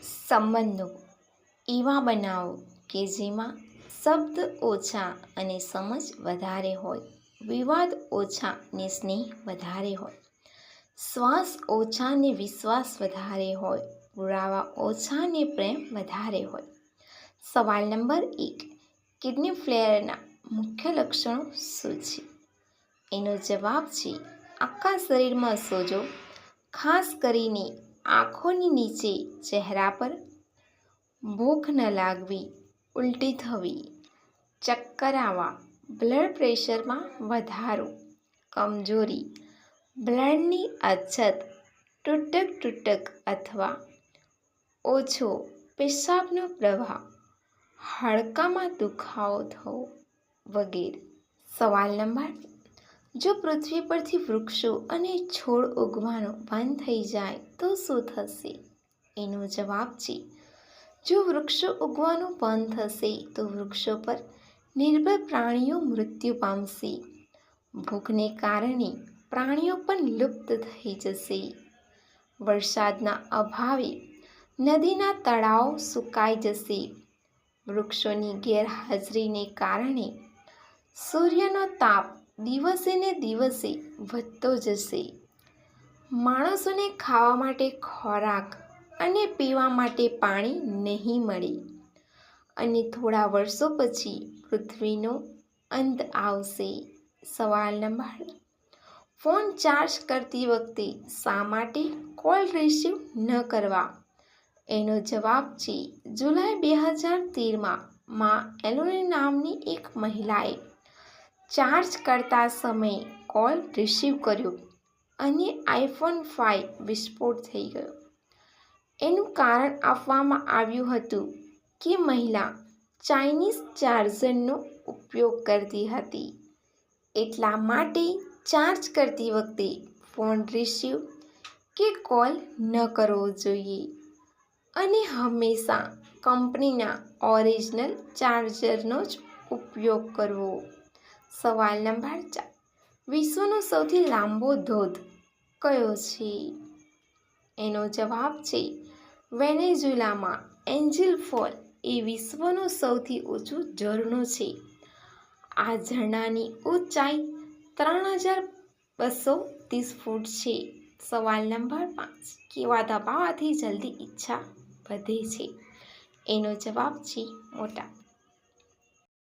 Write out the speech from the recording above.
સંબંધો એવા બનાવો કે જેમાં શબ્દ ઓછા અને સમજ વધારે હોય, વિવાદ ઓછા ને સ્નેહ વધારે હોય, શ્વાસ ઓછા ને વિશ્વાસ વધારે હોય, પુરાવા ઓછા ને પ્રેમ વધારે હોય. સવાલ નંબર 1. કિડની ફેલિયરના મુખ્ય લક્ષણો શું છે? એનો જવાબ છે આખા શરીરમાં સોજો, ખાસ કરીને આંખોની નીચે, ચહેરા પર, ભૂખ ન લાગવી, ઉલટી થવી, ચક્કર આવવા, બ્લડ પ્રેશરમાં વધારો, કમજોરી, બ્લડની અછત, તૂટક અથવા ઓછો પેશાબનો પ્રવાહ, હાડકામાં દુખાવો થવો વગેરે. સવાલ નંબર 2. જો પૃથ્વી પરથી વૃક્ષો અને છોડ ઉગવાનું બંધ થઈ જાય તો શું થશે? એનો જવાબ છે જો વૃક્ષો ઉગવાનું બંધ થશે તો વૃક્ષો પર નિર્ભર પ્રાણીઓ મૃત્યુ પામશે. ભૂખને કારણે પ્રાણીઓ પણ લુપ્ત થઈ જશે. વરસાદના અભાવે નદીના તળાવ સુકાઈ જશે. વૃક્ષોની ગેરહાજરીને કારણે સૂર્યનો તાપ દિવસે ને દિવસે વધતો જશે. માણસોને ખાવા માટે ખોરાક અને પીવા માટે પાણી નહીં મળે અને થોડા વર્ષો પછી પૃથ્વીનો અંત આવશે. સવાલ નંબર 3. ફોન ચાર્જ કરતી વખતે શા માટે કોલ રિસીવ ન કરવા? એનો જવાબ છે જુલાઈ 2013માં એલોની નામની એક મહિલાએ ચાર્જ કરતા સમયે કોલ રિસીવ કર્યો અને આઈફોન 5 વિસ્ફોટ થઈ ગયો. એનું કારણ આપવામાં આવ્યું હતું કે મહિલા ચાઇનીઝ ચાર્જરનો ઉપયોગ કરતી હતી, એટલા માટે ચાર્જ કરતી વખતે ફોન રિસીવ કે કોલ ન કરવો જોઈએ અને હંમેશા કંપનીના ઓરિજિનલ ચાર્જરનો જ ઉપયોગ કરવો. સવાલ નંબર 4. વિશ્વનો સૌથી લાંબો ધોધ કયો છે? એનો જવાબ છે વેનેઝુએલામાં એન્જલ ફોલ એ વિશ્વનું સૌથી ઊંચું ઝરણું છે. આ ઝરણાની ઊંચાઈ 3230 ફૂટ છે. સવાલ નંબર 5. કેવા દબાવવાથી જલ્દી ઈચ્છા વધે છે? એનો જવાબ છે મોટા